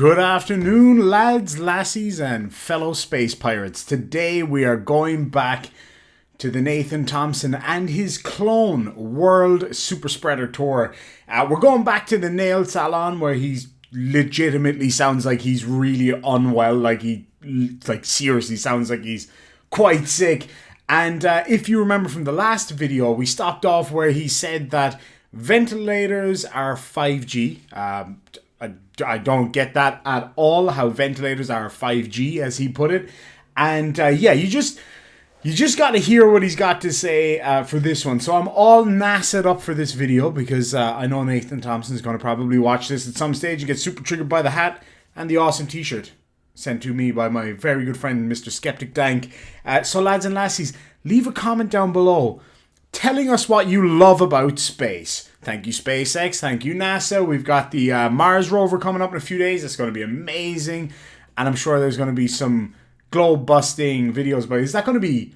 Good afternoon, lads, lassies, and fellow space pirates. Today we are going back to the Nathan Thompson and his clone World SuperSpreader Tour. We're going back to the nail salon where he's legitimately sounds like he's really unwell, like seriously sounds like he's quite sick. And if you remember from the last video, we stopped off where he said that ventilators are 5G. I don't get that at all, how ventilators are 5G, as he put it. And yeah, you just got to hear what he's got to say for this one. So I'm all NASA'd up for this video because I know Nathan Thompson is going to probably watch this at some stage and get super triggered by the hat and the awesome t-shirt sent to me by my very good friend, Mr. Skeptic Dank. So lads and lassies, leave a comment down below telling us what you love about space. Thank you, SpaceX. Thank you, NASA. We've got the Mars rover coming up in a few days. It's going to be amazing. And I'm sure there's going to be some globe-busting videos. But is that going to be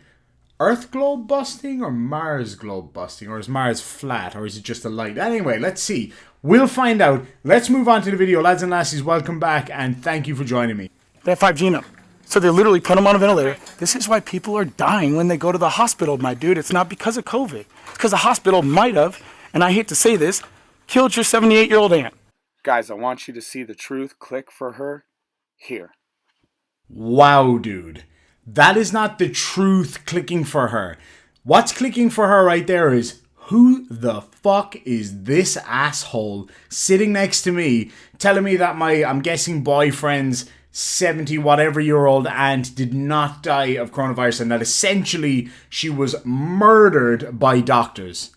Earth globe-busting or Mars globe-busting? Or is Mars flat? Or is it just a light? Anyway, let's see. We'll find out. Let's move on to the video. Lads and lassies, welcome back. And thank you for joining me. They have 5G now. So they literally put them on a ventilator. This is why people are dying when they go to the hospital, my dude. It's not because of COVID. It's because the hospital might have, and I hate to say this, killed your 78-year-old aunt. Guys, I want you to see the truth. Click for her here. Wow, dude. That is not the truth clicking for her. What's clicking for her right there is, who the fuck is this asshole sitting next to me telling me that my, I'm guessing, boyfriend's 70-whatever-year-old aunt did not die of coronavirus and that essentially she was murdered by doctors.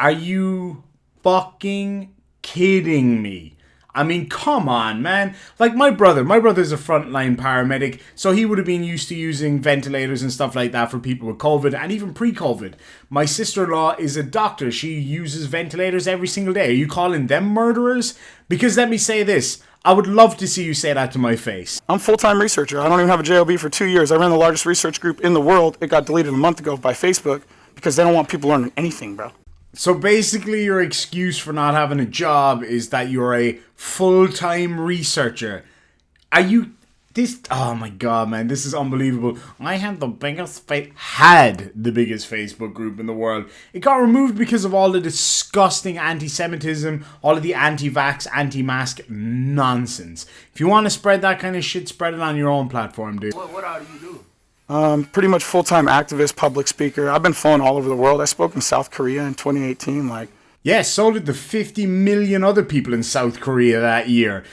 Are you fucking kidding me? I mean, come on, man. Like my brother's a frontline paramedic, so he would have been used to using ventilators and stuff like that for people with COVID and even pre-COVID. My sister-in-law is a doctor. She uses ventilators every single day. Are you calling them murderers? Because let me say this. I would love to see you say that to my face. I'm a full-time researcher. I don't even have a JOB for 2 years. I ran the largest research group in the world. It got deleted a month ago by Facebook because they don't want people learning anything, bro. So basically your excuse for not having a job is that you're a full-time researcher. Are you... This... Oh my god, man. This is unbelievable. I had the biggest... Had the biggest Facebook group in the world. It got removed because of all the disgusting anti-Semitism, all of the anti-vax, anti-mask nonsense. If you want to spread that kind of shit, spread it on your own platform, dude. What do you do? Pretty much full-time activist, public speaker. I've been flown all over the world. I spoke in South Korea in 2018, like... Yes, so did the 50 million other people in South Korea that year.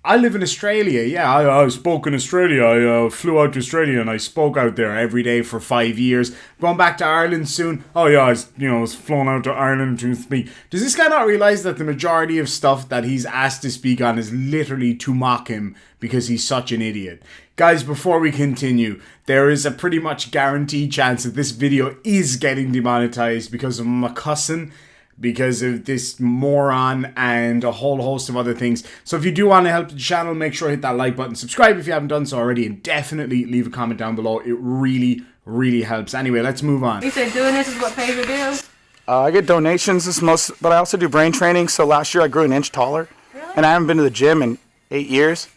I live in Australia. Yeah, I spoke in Australia. I flew out to Australia and I spoke out there every day for 5 years. Going back to Ireland soon. Oh yeah, I was flown out to Ireland to speak. Does this guy not realize that the majority of stuff that he's asked to speak on is literally to mock him because he's such an idiot? Guys, before we continue, there is a pretty much guaranteed chance that this video is getting demonetized because of my cussing, because of this moron and a whole host of other things. So if you do want to help the channel, make sure to hit that like button, subscribe if you haven't done so already, and definitely leave a comment down below. It really, really helps. Anyway, let's move on. You said doing this is what pays your bills? I get donations but I also do brain training. So last year I grew an inch taller. Really? And I haven't been to the gym in 8 years.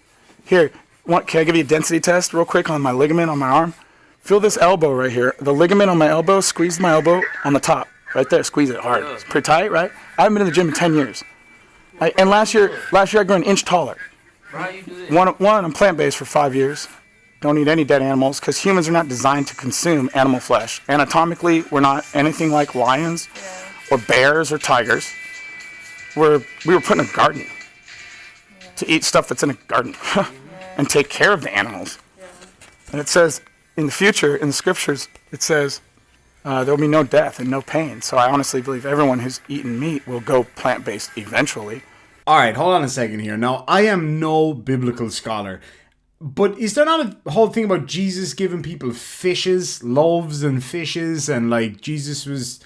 Here, can I give you a density test real quick on my ligament on my arm? Feel this elbow right here. The ligament on my elbow, squeeze my elbow on the top. Right there, squeeze it hard. It's pretty tight, right? I haven't been in the gym in 10 years. And last year I grew an inch taller. How you do this? One, I'm plant-based for 5 years. Don't eat any dead animals because humans are not designed to consume animal flesh. Anatomically, we're not anything like lions or bears or tigers. We were put in a garden to eat stuff that's in a garden and take care of the animals. And it says in the future, in the scriptures, it says, there will be no death and no pain. So I honestly believe everyone who's eaten meat will go plant-based eventually. All right, hold on a second here. Now, I am no biblical scholar, but is there not a whole thing about Jesus giving people fishes, loaves and fishes, and like Jesus was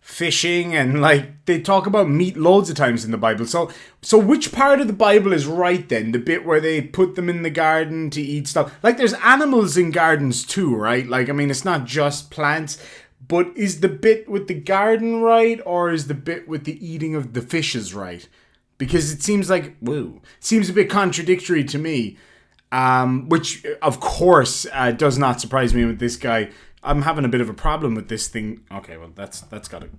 fishing, and like they talk about meat loads of times in the Bible. So which part of the Bible is right then? The bit where they put them in the garden to eat stuff? Like there's animals in gardens too, right? Like, I mean, it's not just plants. But is the bit with the garden right, or is the bit with the eating of the fishes right? Because it seems like, seems a bit contradictory to me. Which, of course, does not surprise me with this guy. I'm having a bit of a problem with this thing. Okay, well, that's got to...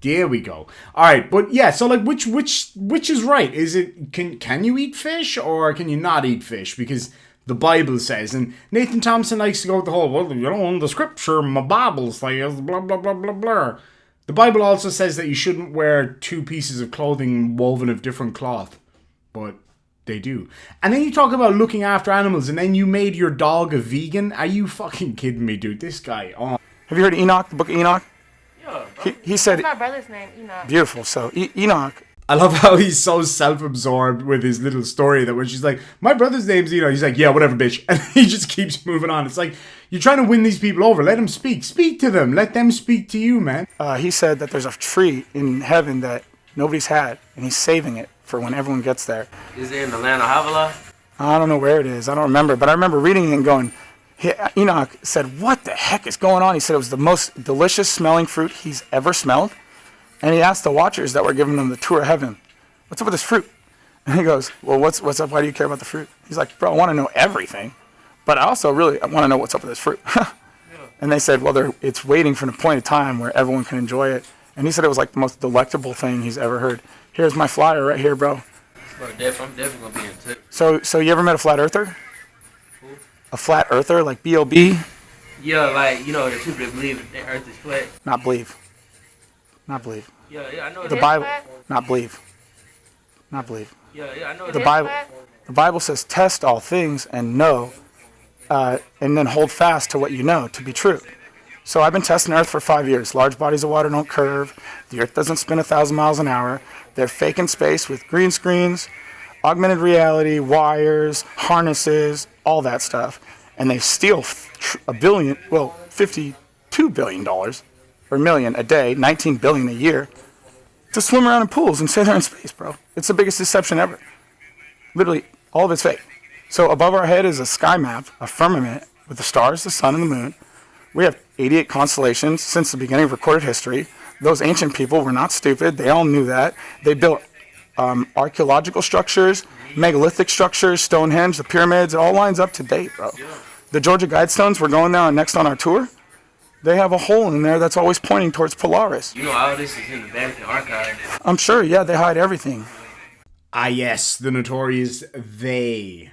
There we go. All right, but yeah, so like, which is right? Is it can you eat fish or can you not eat fish? Because the Bible says, and Nathan Thompson likes to go with the whole, well, you know, in the scripture, my Bible says, blah blah blah blah blah. The Bible also says that you shouldn't wear 2 pieces of clothing woven of different cloth, but they do. And then you talk about looking after animals, and then you made your dog a vegan. Are you fucking kidding me, dude? This guy. Oh. Have you heard of Enoch, the book of Enoch? He said, my brother's name, Enoch. Beautiful. So Enoch. I love how he's so self-absorbed with his little story that when she's like, my brother's name's Enoch, he's like, yeah, whatever, bitch. And he just keeps moving on. It's like, you're trying to win these people over. Let them speak. Speak to them. Let them speak to you, man. He said that there's a tree in heaven that nobody's had, and he's saving it for when everyone gets there. Is it in the land of Havilah? I don't know where it is. I don't remember. But I remember reading it and going, Enoch said, what the heck is going on? He said it was the most delicious smelling fruit he's ever smelled. And he asked the watchers that were giving him the tour of heaven, what's up with this fruit? And he goes, well, what's up? Why do you care about the fruit? He's like, bro, I want to know everything. But I also really want to know what's up with this fruit. And they said, well, it's waiting for an appointed time where everyone can enjoy it. And he said it was like the most delectable thing he's ever heard. Here's my flyer right here, bro. I'm definitely going to be in tip. So you ever met a flat earther? A flat earther, like B.O.B.? Yeah, like, you know, the people that believe that the earth is flat. Not believe. Not believe. Yeah, I know The that. Bible. Not believe. Not believe. Yeah, I know The that. Bible. The Bible says, test all things and know, and then hold fast to what you know to be true. So I've been testing Earth for 5 years. Large bodies of water don't curve. The Earth doesn't spin 1,000 miles an hour. They're faking space with green screens, augmented reality, wires, harnesses, all that stuff. And they steal $52 billion or million a day, 19 billion a year, to swim around in pools and say they're in space, bro. It's the biggest deception ever. Literally, all of it's fake. So above our head is a sky map, a firmament with the stars, the sun, and the moon. We have 88 constellations since the beginning of recorded history. Those ancient people were not stupid. They all knew that. They built archaeological structures, megalithic structures, Stonehenge, the pyramids. It all lines up to date, bro. The Georgia Guidestones, we're going there next on our tour. They have a hole in there that's always pointing towards Polaris. You know, all this is in the Vatican archive. I'm sure, yeah, they hide everything. Ah, yes, the notorious they.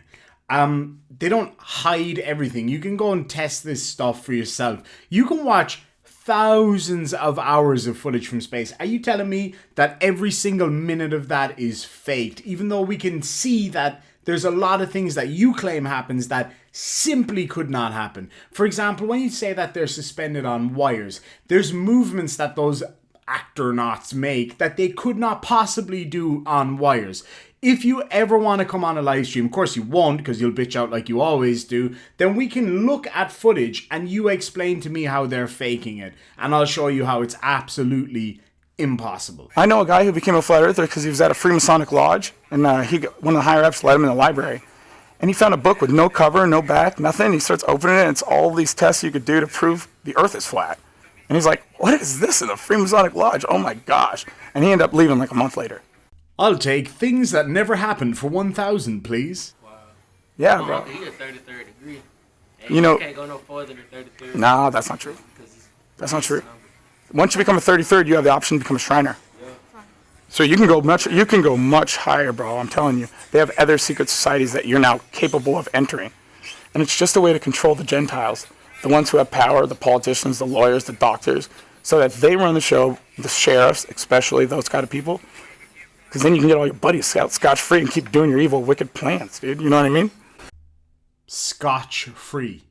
They don't hide everything. You can go and test this stuff for yourself. You can watch thousands of hours of footage from space. Are you telling me that every single minute of that is faked? Even though we can see that there's a lot of things that you claim happens that simply could not happen. For example, when you say that they're suspended on wires, there's movements that those astronauts make that they could not possibly do on wires. If you ever want to come on a live stream, of course you won't because you'll bitch out like you always do, then we can look at footage and you explain to me how they're faking it. And I'll show you how it's absolutely impossible. I know a guy who became a flat earther because he was at a Freemasonic lodge, and one of the higher ups led him in the library. And he found a book with no cover, no back, nothing. He starts opening it, and it's all these tests you could do to prove the earth is flat. And he's like, what is this in a Freemasonic lodge? Oh my gosh. And he ended up leaving like a month later. I'll take things that never happened for 1,000, please. Wow. Yeah, bro. He a 33rd degree. And You know- you can't go no further than 33rd. Nah, that's not true. That's not true. Once you become a 33rd, you have the option to become a Shriner. So you can go much higher, bro. I'm telling you. They have other secret societies that you're now capable of entering. And it's just a way to control the Gentiles, the ones who have power, the politicians, the lawyers, the doctors, so that they run the show, the sheriffs, especially those kind of people. Because then you can get all your buddies scotch-free and keep doing your evil, wicked plans, dude. You know what I mean? Scotch-free.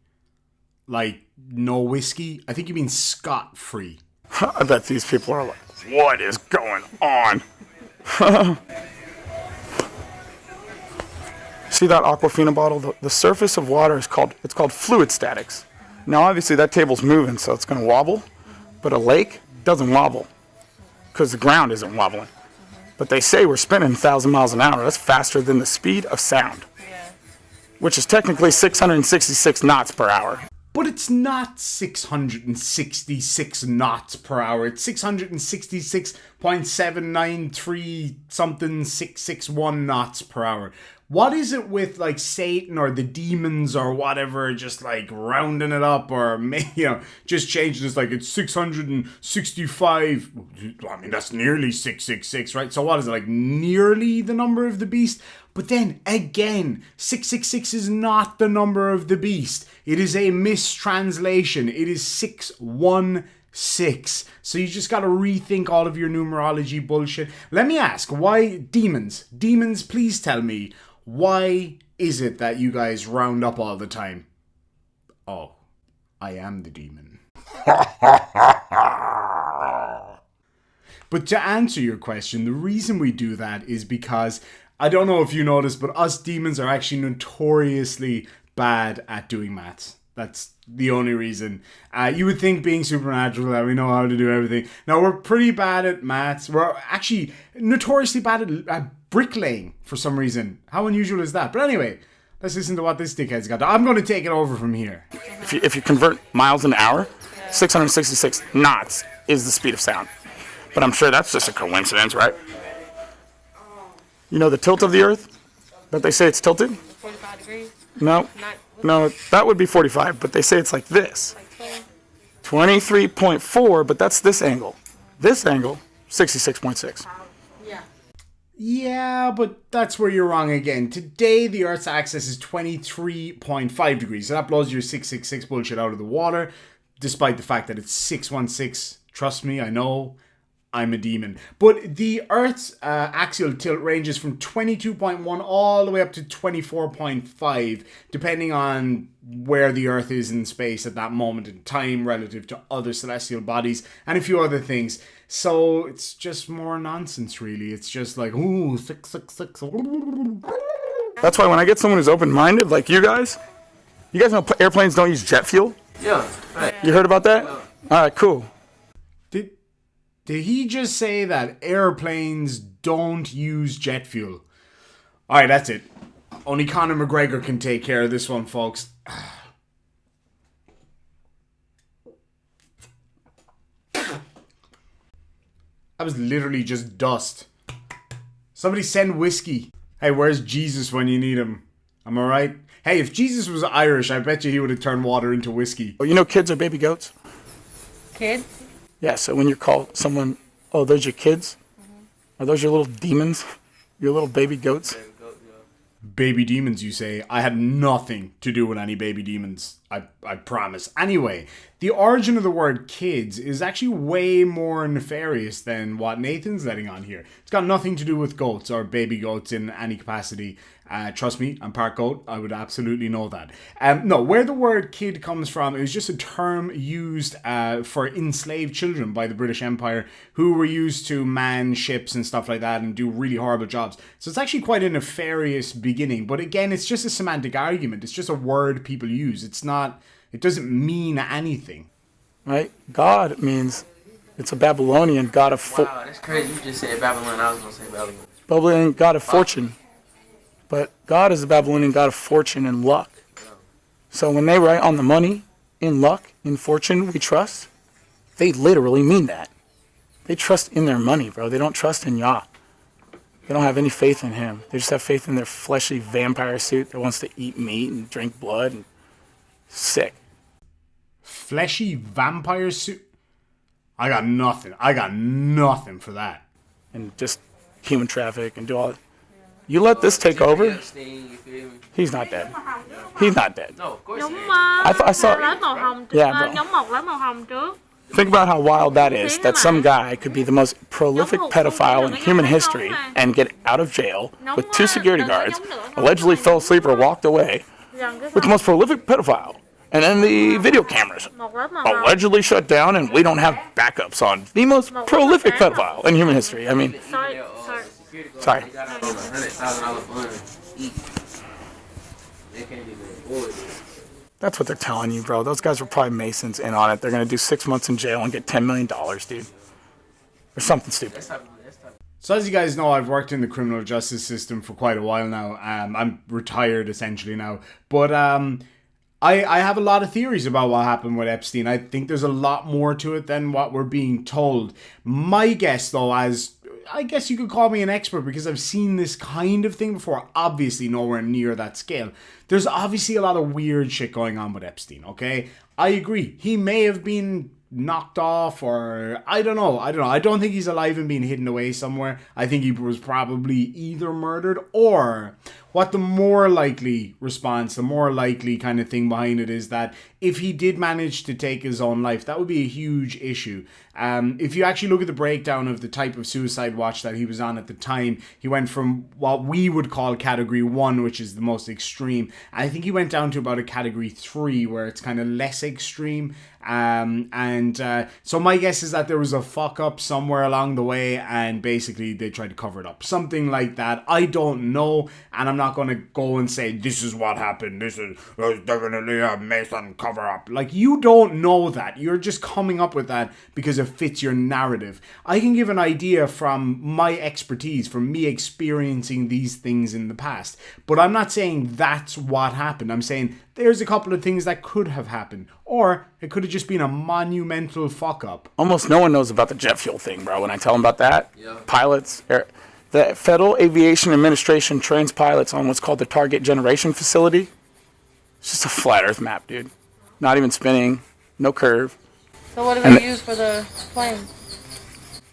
Like, no whiskey? I think you mean scot-free. I bet these people are like, what is going on? See that Aquafina bottle? The surface of water is called fluid statics. Now obviously that table's moving, so it's going to wobble, but a lake doesn't wobble because the ground isn't wobbling. But they say we're spinning 1,000 miles an hour. That's faster than the speed of sound, which is technically 666 knots per hour. But it's not 666 knots per hour. It's 666.793 something 661 knots per hour. What is it with like Satan or the demons or whatever, just like rounding it up or, just changing this like it's 665. I mean, that's nearly 666, right? So what is it, like nearly the number of the beast? But then again, 666 is not the number of the beast. It is a mistranslation. It is 616. So you just got to rethink all of your numerology bullshit. Let me ask, why demons? Demons, please tell me, why is it that you guys round up all the time? Oh, I am the demon. But to answer your question, the reason we do that is because, I don't know if you noticed, but us demons are actually notoriously bad at doing maths. That's the only reason. You would think being supernatural that we know how to do everything. Now, we're pretty bad at maths. We're actually notoriously bad at bricklaying for some reason. How unusual is that? But anyway, let's listen to what this dickhead's got. I'm going to take it over from here. If you convert miles an hour, 666 knots is the speed of sound. But I'm sure that's just a coincidence, right? You know the tilt of the Earth? That they say it's tilted? 45 degrees? No, that would be 45, but they say it's like this. 23.4, but that's this angle. This angle, 66.6. Yeah, but that's where you're wrong again. Today, the Earth's axis is 23.5 degrees. So that blows your 666 bullshit out of the water, despite the fact that it's 616. Trust me, I know. I'm a demon. But the Earth's axial tilt ranges from 22.1 all the way up to 24.5, depending on where the Earth is in space at that moment in time relative to other celestial bodies and a few other things. So it's just more nonsense, really. It's just like, ooh, 666. That's why when I get someone who's open-minded, like you guys know airplanes don't use jet fuel? Yeah, right. You heard about that? Yeah. All right, cool. Did he just say that airplanes don't use jet fuel? Alright, that's it. Only Conor McGregor can take care of this one, folks. That was literally just dust. Somebody send whiskey. Hey, where's Jesus when you need him? Am I right? Hey, if Jesus was Irish, I bet you he would have turned water into whiskey. Oh, you know kids are baby goats? Kids? Yeah, so when you call someone, oh, those your kids? Are those your little demons? Your little baby goats? Baby demons, you say? I had nothing to do with any baby demons. I promise. Anyway, the origin of the word kids is actually way more nefarious than what Nathan's letting on here. It's got nothing to do with goats or baby goats in any capacity. Trust me, I'm part goat. I would absolutely know that. No, where the word kid comes from, it was just a term used for enslaved children by the British Empire who were used to man ships and stuff like that and do really horrible jobs. So it's actually quite a nefarious beginning. But again, it's just a semantic argument. It's just a word people use. It doesn't mean anything. Right? God means, it's a Babylonian god of Wow, that's crazy. You just said Babylon. I was going to say Babylon. Babylonian god of fortune. But God is a Babylonian god of fortune and luck. So when they write on the money, in luck, in fortune, we trust, they literally mean that. They trust in their money, bro. They don't trust in Yah. They don't have any faith in him. They just have faith in their fleshy vampire suit that wants to eat meat and drink blood and sick. Fleshy vampire suit? I got nothing for that. And just human traffic and do all that. You let this take over, Epstein, you feel me? he's not dead. He's not dead. No, of course Đúng he is. mà. I saw- Lấy màu hồng trước. Yeah, bro. Nhóm một lấy màu hồng trước. Think about how wild that is, that some guy could be the most prolific pedophile in human history and get out of jail with 2 security guards, allegedly fell asleep or walked away, Gần cái with the most prolific pedophile. And then the video cameras một lấy màu hồng. allegedly shut down and we don't have backups on the most prolific pedophile in human history. I mean, Sorry. sorry. They got over $100,000 fund each. They can't even afford it. That's what they're telling you, bro. Those guys were probably Masons in on it. They're going to do 6 months in jail and get $10 million, dude. Or something stupid. That's type. So as you guys know, I've worked in the criminal justice system for quite a while now. I'm retired essentially now. But I have a lot of theories about what happened with Epstein. I think there's a lot more to it than what we're being told. My guess, though, as I guess you could call me an expert because I've seen this kind of thing before, obviously nowhere near that scale. There's obviously a lot of weird shit going on with Epstein, okay? I agree. He may have been knocked off, or I don't know. I don't think he's alive and being hidden away somewhere. I think he was probably either murdered, or what the more likely response, the more likely kind of thing behind it is that if he did manage to take his own life, that would be a huge issue. If you actually look at the breakdown of the type of suicide watch that he was on at the time, he went from what we would call category 1, which is the most extreme. I think he went down to about a category 3, where it's kind of less extreme. So my guess is that there was a fuck up somewhere along the way, and basically they tried to cover it up. Something like that. I don't know, and I'm not going to go and say, this is what happened. This is definitely a Mason cover up. Like, you don't know that. You're just coming up with that because it fits your narrative. I can give an idea from my expertise, from me experiencing these things in the past. But I'm not saying that's what happened. I'm saying there's a couple of things that could have happened. Or it could have just been a monumental fuck up. Almost no one knows about the jet fuel thing, bro. When I tell them about that, Yeah. pilots, the Federal Aviation Administration trains pilots on what's called the Target Generation Facility. It's just a flat Earth map, dude. Not even spinning, no curve. So what do And they use for the plane?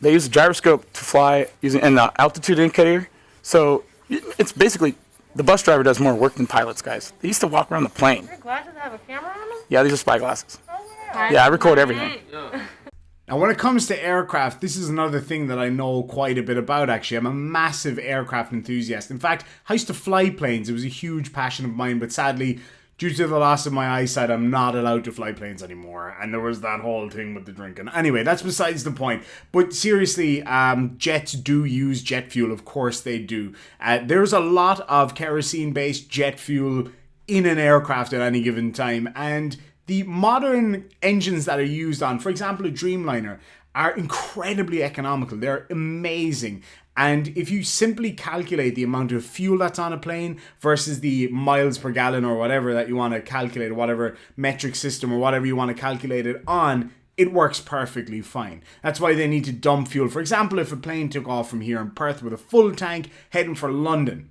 They use a gyroscope to fly using an altitude indicator. So it's basically the bus driver does more work than pilots, guys. They used to walk around the plane. Your glasses have a camera on them? Yeah, these are spy glasses. Oh, wow. Yeah, I record everything. Yeah. Now, when it comes to aircraft, this is another thing that I know quite a bit about, actually. I'm a massive aircraft enthusiast. In fact, I used to fly planes. It was a huge passion of mine, but sadly, due to the loss of my eyesight, I'm not allowed to fly planes anymore. And there was that whole thing with the drinking. Anyway, that's besides the point. But seriously, jets do use jet fuel. Of course they do. There's a lot of kerosene-based jet fuel in an aircraft at any given time. And the modern engines that are used on, for example, a Dreamliner, are incredibly economical. They're amazing. And if you simply calculate the amount of fuel that's on a plane versus the miles per gallon or whatever that you want to calculate, or whatever metric system or whatever you want to calculate it on, it works perfectly fine. That's why they need to dump fuel. For example, if a plane took off from here in Perth with a full tank heading for London,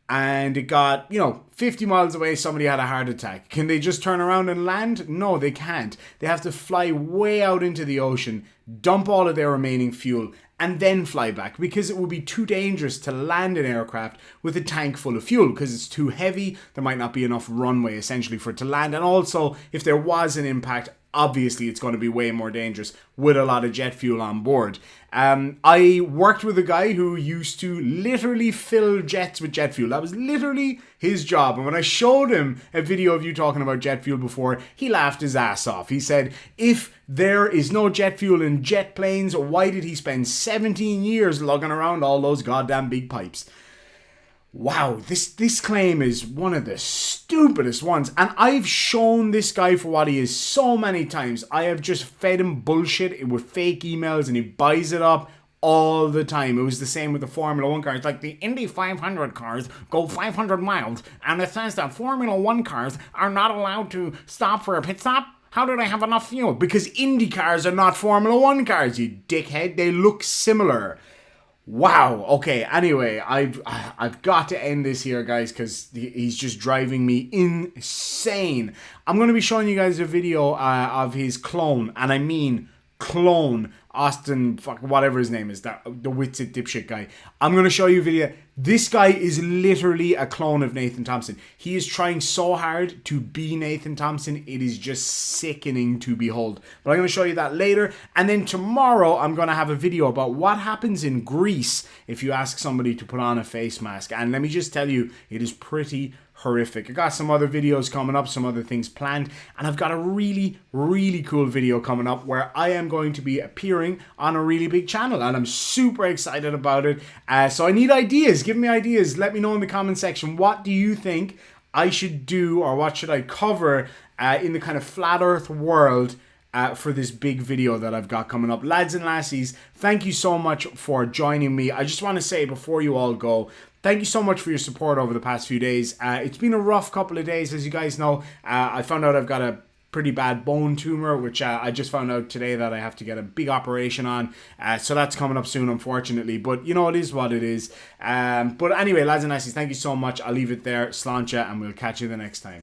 and it got, 50 miles away, somebody had a heart attack. Can they just turn around and land? No, they can't. They have to fly way out into the ocean, dump all of their remaining fuel, and then fly back, because it would be too dangerous to land an aircraft with a tank full of fuel, because it's too heavy. There might not be enough runway, essentially, for it to land. And also, if there was an impact, obviously it's going to be way more dangerous with a lot of jet fuel on board. I worked with a guy who used to literally fill jets with jet fuel. That was literally his job. And when I showed him a video of you talking about jet fuel before, he laughed his ass off. He said, if there is no jet fuel in jet planes, why did he spend 17 years lugging around all those goddamn big pipes? Wow, this claim is one of the stupidest ones. And I've shown this guy for what he is so many times. I have just fed him bullshit with fake emails, and he buys it up all the time. It was the same with the Formula 1 cars. Like, the Indy 500 cars go 500 miles, and it says that Formula 1 cars are not allowed to stop for a pit stop. How do they have enough fuel? Because Indy cars are not Formula 1 cars, you dickhead. They look similar. Wow. Okay. Anyway, I've got to end this here, guys, because he's just driving me insane. I'm going to be showing you guys a video of his clone, and I mean clone, Austin, whatever his name is, the Witsit dipshit guy. I'm going to show you a video. This guy is literally a clone of Nathan Thompson. He is trying so hard to be Nathan Thompson. It is just sickening to behold. But I'm going to show you that later. And then tomorrow, I'm going to have a video about what happens in Greece if you ask somebody to put on a face mask. And let me just tell you, it is pretty horrific. I got some other videos coming up, some other things planned, and I've got a really, really cool video coming up where I am going to be appearing on a really big channel, and I'm super excited about it. So I need ideas. Give me ideas. Let me know in the comment section. What do you think I should do, or what should I cover in the kind of flat earth world for this big video that I've got coming up? Lads and lassies, thank you so much for joining me. I just want to say before you all go thank you so much for your support over the past few days. It's been a rough couple of days, as you guys know. I found out I've got a pretty bad bone tumor, which I just found out today that I have to get a big operation on. So that's coming up soon, unfortunately. But, you know, it is what it is. But anyway, lads and lassies, thank you so much. I'll leave it there. Sláinte, and we'll catch you the next time.